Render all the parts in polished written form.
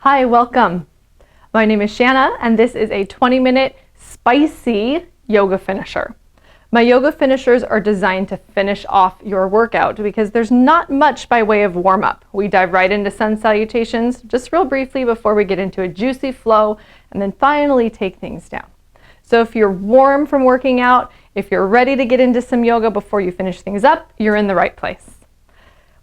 Hi, welcome. My name is Shanna, and this is a 20-minute spicy yoga finisher. My yoga finishers are designed to finish off your workout because there's not much by way of warm-up. We dive right into sun salutations just real briefly before we get into a juicy flow and then finally take things down. So if you're warm from working out, if you're ready to get into some yoga before you finish things up, you're in the right place.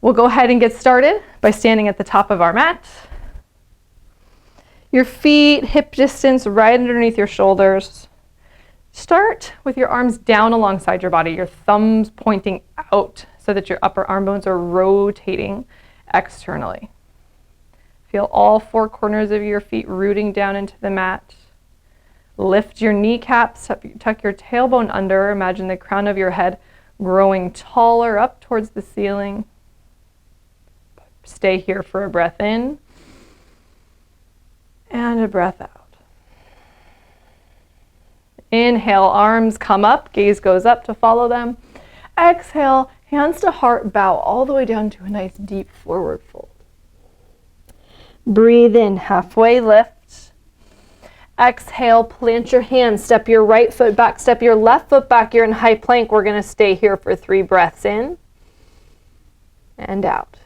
We'll go ahead and get started by standing at the top of our mat. Your feet hip distance right underneath your shoulders. Start with your arms down alongside your body, your thumbs pointing out so that your upper arm bones are rotating externally. Feel all four corners of your feet rooting down into the mat. Lift your kneecaps, tuck your tailbone under. Imagine the crown of your head growing taller up towards the ceiling. Stay here for a breath in and a breath out. Inhale, arms come up, gaze goes up to follow them. Exhale, hands to heart, bow all the way down to a nice deep forward fold. Breathe in, halfway lift. Exhale, plant your hands, step your right foot back, step your left foot back. You're in high plank. We're going to stay here for 3 breaths in and out.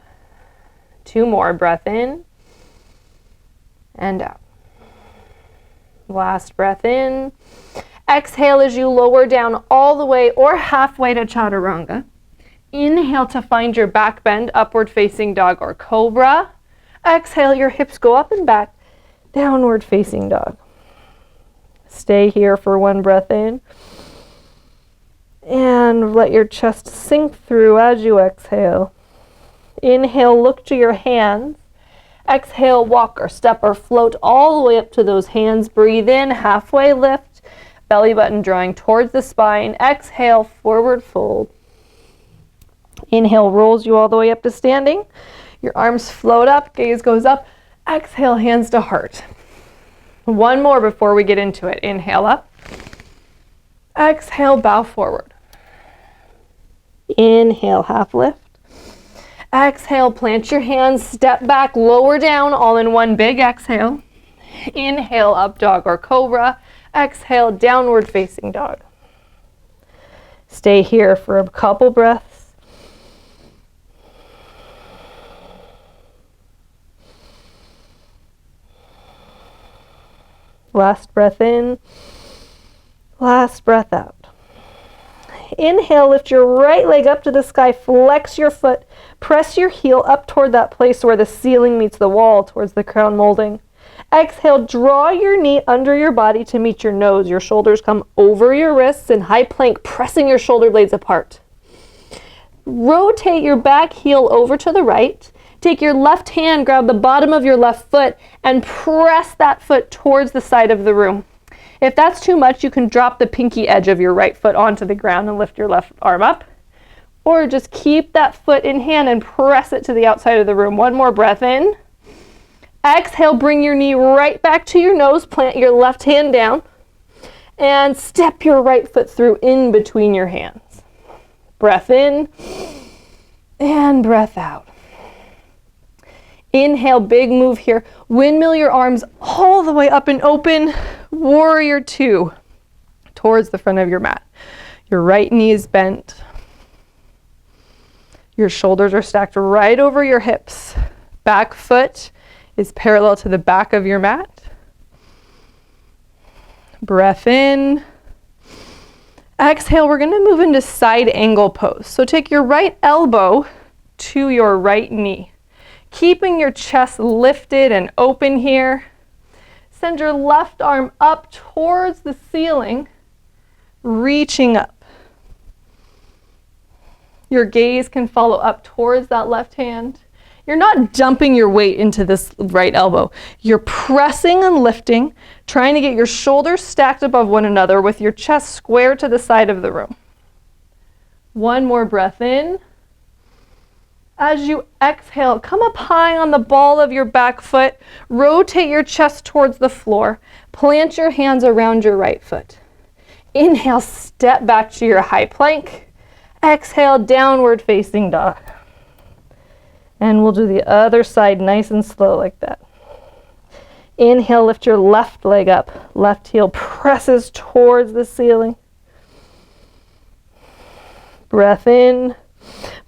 2 more, breath in and out. Last breath in. Exhale as you lower down all the way or halfway to chaturanga. Inhale to find your back bend, upward facing dog or cobra. Exhale, your hips go up and back, downward facing dog. Stay here for 1 breath in. And let your chest sink through as you exhale. Inhale, look to your hands. Exhale, walk or step or float all the way up to those hands. Breathe in, halfway lift, belly button drawing towards the spine. Exhale, forward fold. Inhale, rolls you all the way up to standing. Your arms float up, gaze goes up. Exhale, hands to heart. 1 more before we get into it. Inhale up. Exhale, bow forward. Inhale, half lift. Exhale, plant your hands, step back, lower down, all in one big exhale. Inhale, up dog or cobra. Exhale, downward facing dog. Stay here for a couple breaths. Last breath in, last breath out. Inhale, lift your right leg up to the sky, flex your foot, press your heel up toward that place where the ceiling meets the wall, towards the crown molding. Exhale, draw your knee under your body to meet your nose. Your shoulders come over your wrists in high plank, pressing your shoulder blades apart. Rotate your back heel over to the right. Take your left hand, grab the bottom of your left foot, and press that foot towards the side of the room. If that's too much, you can drop the pinky edge of your right foot onto the ground and lift your left arm up. Or just keep that foot in hand and press it to the outside of the room. 1 more breath in. Exhale, bring your knee right back to your nose. Plant your left hand down. And step your right foot through in between your hands. Breath in and breath out. Inhale, big move here. Windmill your arms all the way up and open. Warrior 2 towards the front of your mat. Your right knee is bent. Your shoulders are stacked right over your hips. Back foot is parallel to the back of your mat. Breath in. Exhale, we're going to move into side angle pose. So take your right elbow to your right knee. Keeping your chest lifted and open here. Send your left arm up towards the ceiling, reaching up. Your gaze can follow up towards that left hand. You're not dumping your weight into this right elbow. You're pressing and lifting, trying to get your shoulders stacked above one another with your chest square to the side of the room. 1 more breath in. As you exhale, come up high on the ball of your back foot. Rotate your chest towards the floor. Plant your hands around your right foot. Inhale, step back to your high plank. Exhale, downward facing dog. And we'll do the other side nice and slow like that. Inhale, lift your left leg up. Left heel presses towards the ceiling. Breath in.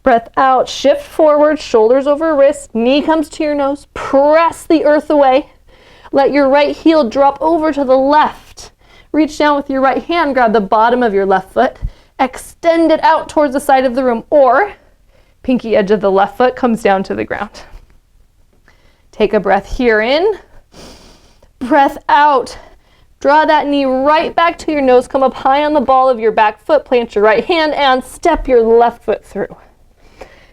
Breath out. Shift forward, shoulders over wrists. Knee comes to your nose. Press the earth away. Let your right heel drop over to the left. Reach down with your right hand. Grab the bottom of your left foot. Extend it out towards the side of the room. Or pinky edge of the left foot comes down to the ground. Take a breath here in. Breath out. Draw that knee right back to your nose. Come up high on the ball of your back foot. Plant your right hand and step your left foot through.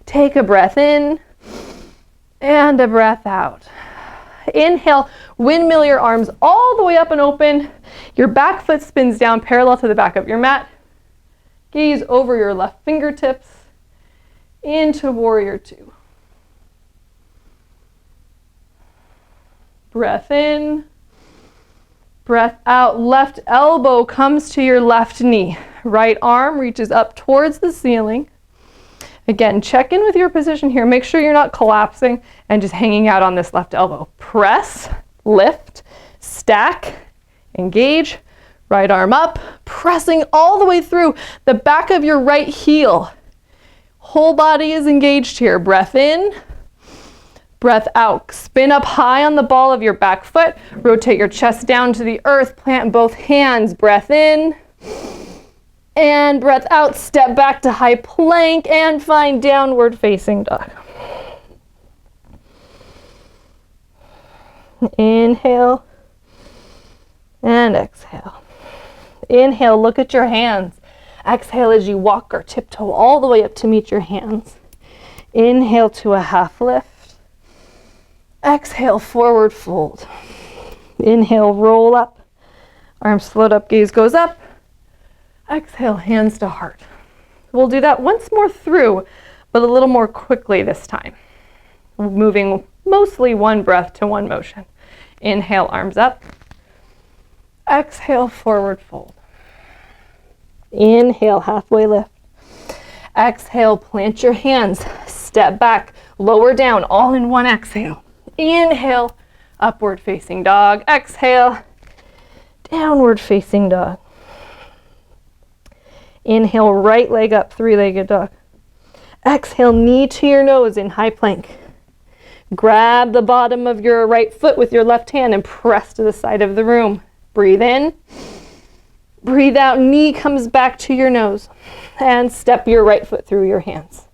Take a breath in and a breath out. Inhale, windmill your arms all the way up and open. Your back foot spins down parallel to the back of your mat. Gaze over your left fingertips into warrior two. Breath in. Breath out, left elbow comes to your left knee. Right arm reaches up towards the ceiling. Again, check in with your position here. Make sure you're not collapsing and just hanging out on this left elbow. Press, lift, stack, engage. Right arm up, pressing all the way through the back of your right heel. Whole body is engaged here. Breath in. Breath out. Spin up high on the ball of your back foot. Rotate your chest down to the earth. Plant both hands. Breath in. And breath out. Step back to high plank and find downward facing dog. Inhale. And exhale. Inhale, look at your hands. Exhale as you walk or tiptoe all the way up to meet your hands. Inhale to a half lift. Exhale, forward fold. Inhale, roll up. Arms float up, gaze goes up. Exhale, hands to heart. We'll do that once more through, but a little more quickly this time. Moving mostly one breath to one motion. Inhale, arms up. Exhale, forward fold. Inhale, halfway lift. Exhale, plant your hands. Step back, lower down, all in one exhale. Inhale, upward facing dog. Exhale, downward facing dog. Inhale, right leg up, three-legged dog. Exhale, knee to your nose in high plank. Grab the bottom of your right foot with your left hand and press to the side of the room. Breathe in. Breathe out, knee comes back to your nose. And step your right foot through your hands.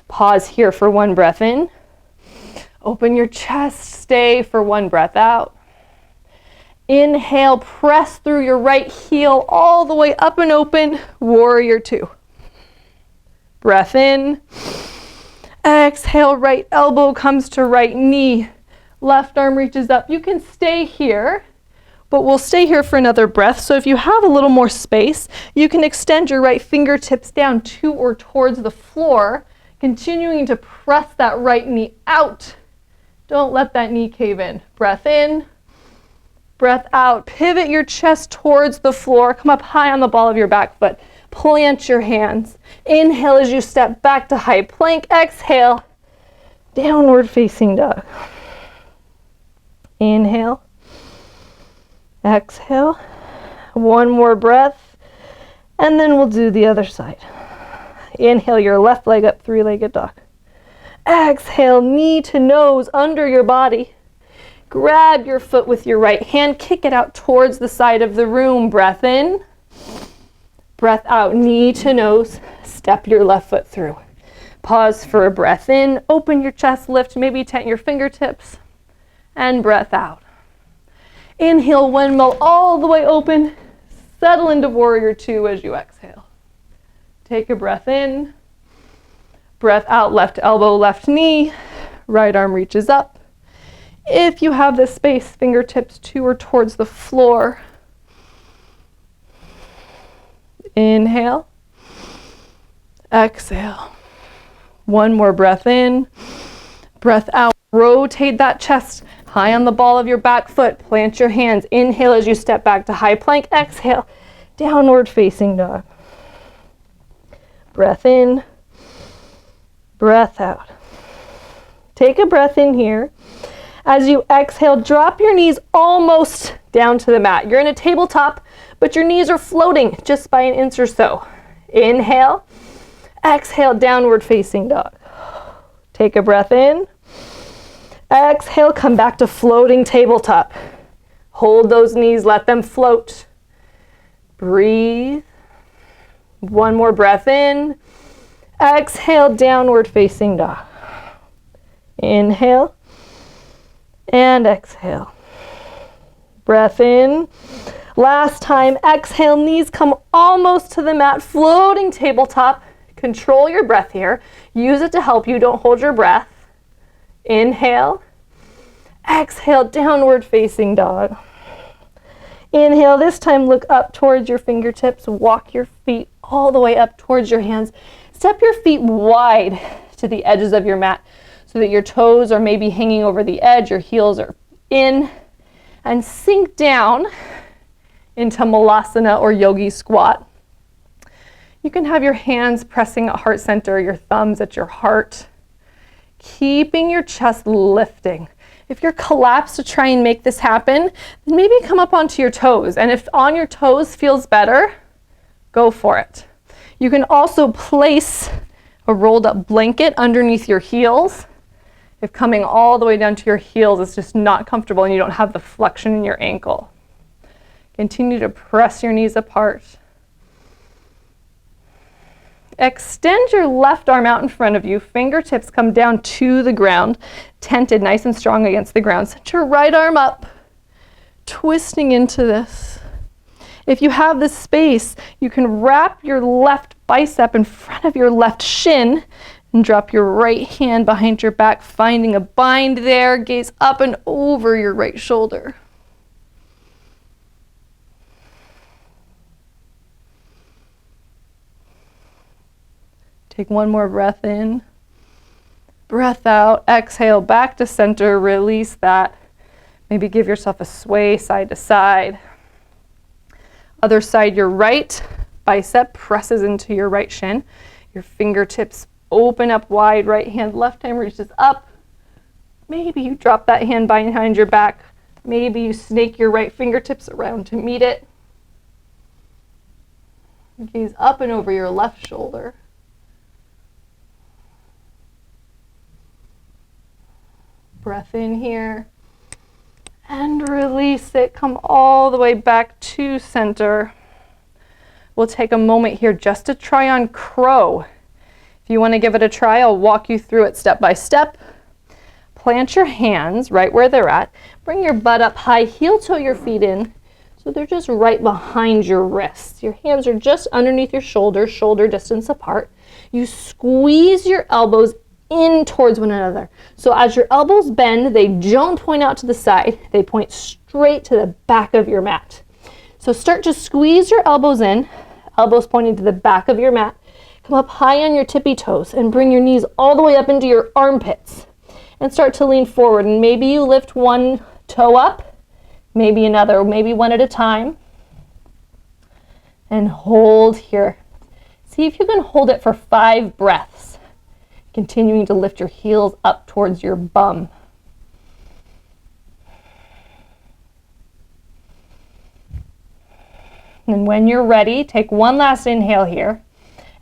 Pause here for one breath in. Open your chest, stay for one breath out. Inhale, press through your right heel all the way up and open, warrior two. Breath in. Exhale, right elbow comes to right knee. Left arm reaches up. You can stay here, but we'll stay here for another breath. So if you have a little more space, you can extend your right fingertips down to or towards the floor, continuing to press that right knee out. Don't let that knee cave in. Breath in, breath out. Pivot your chest towards the floor. Come up high on the ball of your back foot. Plant your hands. Inhale as you step back to high plank. Exhale, downward facing dog. Inhale. Exhale. One more breath. And then we'll do the other side. Inhale your left leg up, three-legged dog. Exhale, knee to nose under your body. Grab your foot with your right hand, kick it out towards the side of the room. Breath in, breath out, knee to nose, step your left foot through. Pause for a breath in, open your chest, lift, maybe tent your fingertips, and breath out. Inhale, windmill all the way open, settle into warrior two as you exhale. Take a breath in. Breath out, left elbow, left knee, right arm reaches up. If you have the space, fingertips to or towards the floor. Inhale, exhale. One more breath in, breath out. Rotate that chest high on the ball of your back foot. Plant your hands. Inhale as you step back to high plank. Exhale, downward facing dog. Breath in. Breath out. Take a breath in here. As you exhale, drop your knees almost down to the mat. You're in a tabletop, but your knees are floating just by an inch or so. Inhale, exhale, downward facing dog. Take a breath in. Exhale, come back to floating tabletop. Hold those knees, let them float. Breathe. One more breath in. Exhale, downward facing dog. Inhale and exhale. Breath in. Last time, exhale, knees come almost to the mat, floating tabletop. Control your breath here. Use it to help you, don't hold your breath. Inhale. Exhale, downward facing dog. Inhale, this time look up towards your fingertips. Walk your feet all the way up towards your hands. Step your feet wide to the edges of your mat so that your toes are maybe hanging over the edge, your heels are in, and sink down into Malasana or Yogi squat. You can have your hands pressing at heart center, your thumbs at your heart, keeping your chest lifting. If you're collapsed to try and make this happen, then maybe come up onto your toes. And if on your toes feels better, go for it. You can also place a rolled up blanket underneath your heels. If coming all the way down to your heels is just not comfortable and you don't have the flexion in your ankle. Continue to press your knees apart. Extend your left arm out in front of you. Fingertips come down to the ground, tented nice and strong against the ground. Set your right arm up, twisting into this. If you have the space, you can wrap your left bicep in front of your left shin and drop your right hand behind your back, finding a bind there. Gaze up and over your right shoulder. Take one more breath in, breath out, exhale, back to center, release that. Maybe give yourself a sway side to side. Other side, your right bicep presses into your right shin. Your fingertips open up wide, right hand, left hand reaches up. Maybe you drop that hand behind your back. Maybe you snake your right fingertips around to meet it. Gaze up and over your left shoulder. Breath in here and release it. Come all the way back to center. We'll take a moment here just to try on crow. If you want to give it a try, I'll walk you through it step by step. Plant your hands right where they're at. Bring your butt up high, heel toe your feet in so they're just right behind your wrists. Your hands are just underneath your shoulders, shoulder distance apart. You squeeze your elbows in towards one another. So as your elbows bend, they don't point out to the side, they point straight to the back of your mat. So start to squeeze your elbows in, elbows pointing to the back of your mat. Come up high on your tippy toes and bring your knees all the way up into your armpits and start to lean forward. And maybe you lift one toe up, maybe another, maybe one at a time. And hold here. See if you can hold it for 5 breaths. Continuing to lift your heels up towards your bum. And when you're ready, take one last inhale here.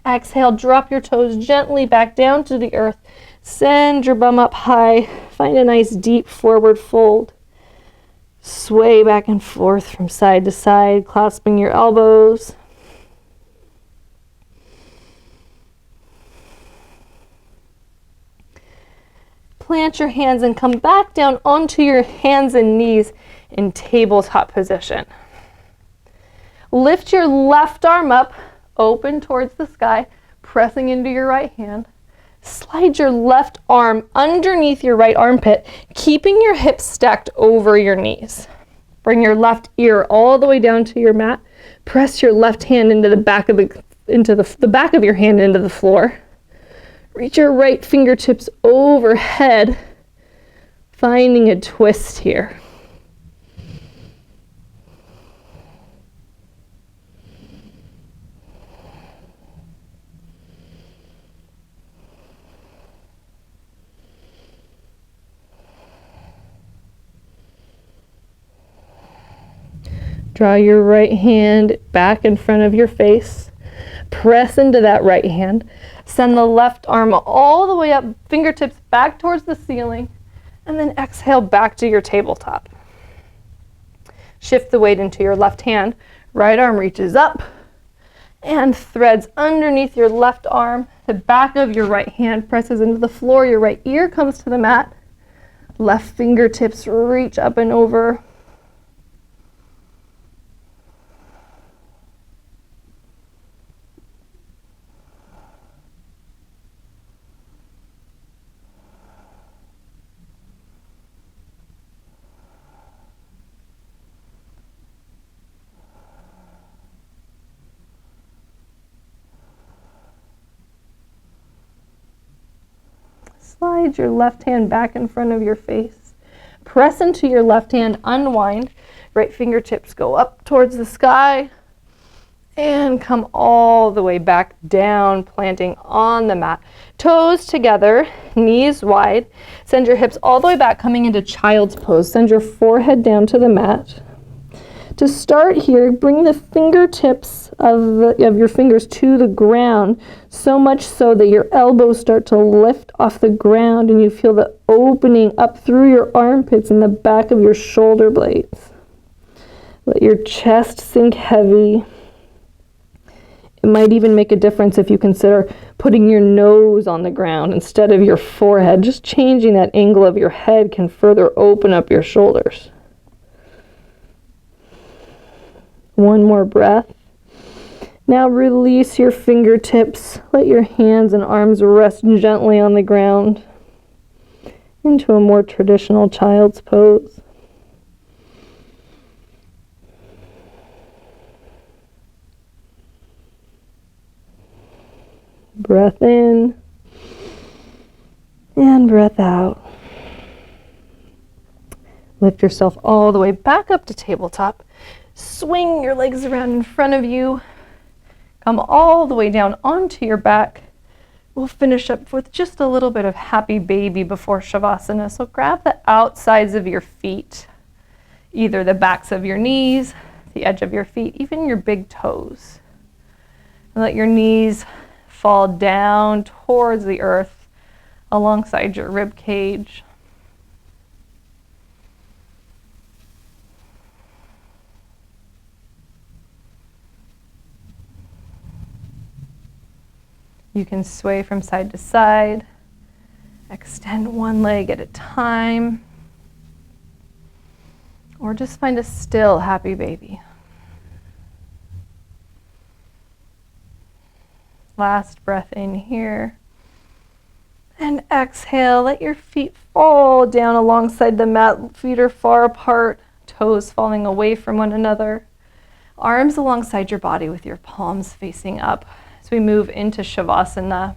Exhale, drop your toes gently back down to the earth. Send your bum up high. Find a nice deep forward fold. Sway back and forth from side to side, clasping your elbows. Plant your hands and come back down onto your hands and knees in tabletop position. Lift your left arm up, open towards the sky, pressing into your right hand. Slide your left arm underneath your right armpit, keeping your hips stacked over your knees. Bring your left ear all the way down to your mat. Press your left hand into the back of the back of your hand into the floor. Reach your right fingertips overhead, finding a twist here. Draw your right hand back in front of your face. Press into that right hand. Send the left arm all the way up, fingertips back towards the ceiling, and then exhale back to your tabletop. Shift the weight into your left hand. Right arm reaches up and threads underneath your left arm. The back of your right hand presses into the floor. Your right ear comes to the mat. Left fingertips reach up and over. Slide your left hand back in front of your face. Press into your left hand, unwind. Right fingertips go up towards the sky and come all the way back down, planting on the mat. Toes together, knees wide. Send your hips all the way back, coming into child's pose. Send your forehead down to the mat. To start here, bring the fingertips of your fingers to the ground, so much so that your elbows start to lift off the ground and you feel the opening up through your armpits and the back of your shoulder blades. Let your chest sink heavy. It might even make a difference if you consider putting your nose on the ground instead of your forehead. Just changing that angle of your head can further open up your shoulders. One more breath. Now release your fingertips. Let your hands and arms rest gently on the ground into a more traditional child's pose. Breath in and breath out. Lift yourself all the way back up to tabletop. Swing your legs around in front of you. Come all the way down onto your back. We'll finish up with just a little bit of happy baby before Shavasana. So grab the outsides of your feet, either the backs of your knees, the edge of your feet, even your big toes. And let your knees fall down towards the earth alongside your rib cage. You can sway from side to side, extend one leg at a time, or just find a still happy baby. Last breath in here. And exhale, let your feet fall down alongside the mat. Feet are far apart, toes falling away from one another. Arms alongside your body with your palms facing up. As we move into Shavasana,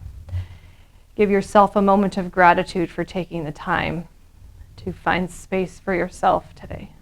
give yourself a moment of gratitude for taking the time to find space for yourself today.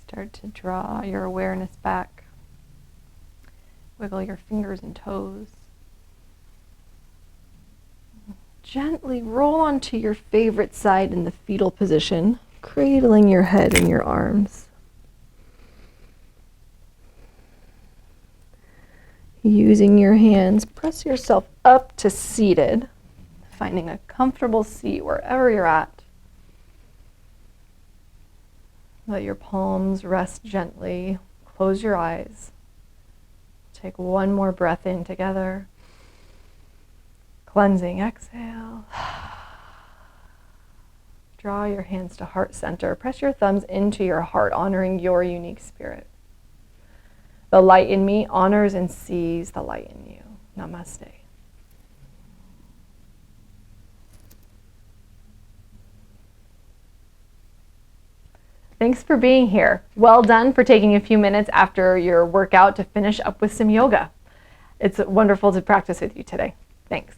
Start to draw your awareness back. Wiggle your fingers and toes. Gently roll onto your favorite side in the fetal position, cradling your head in your arms. Using your hands, press yourself up to seated, finding a comfortable seat wherever you're at. Let your palms rest gently. Close your eyes. Take one more breath in together. Cleansing exhale. Draw your hands to heart center. Press your thumbs into your heart, honoring your unique spirit. The light in me honors and sees the light in you. Namaste. Thanks for being here. Well done for taking a few minutes after your workout to finish up with some yoga. It's wonderful to practice with you today. Thanks.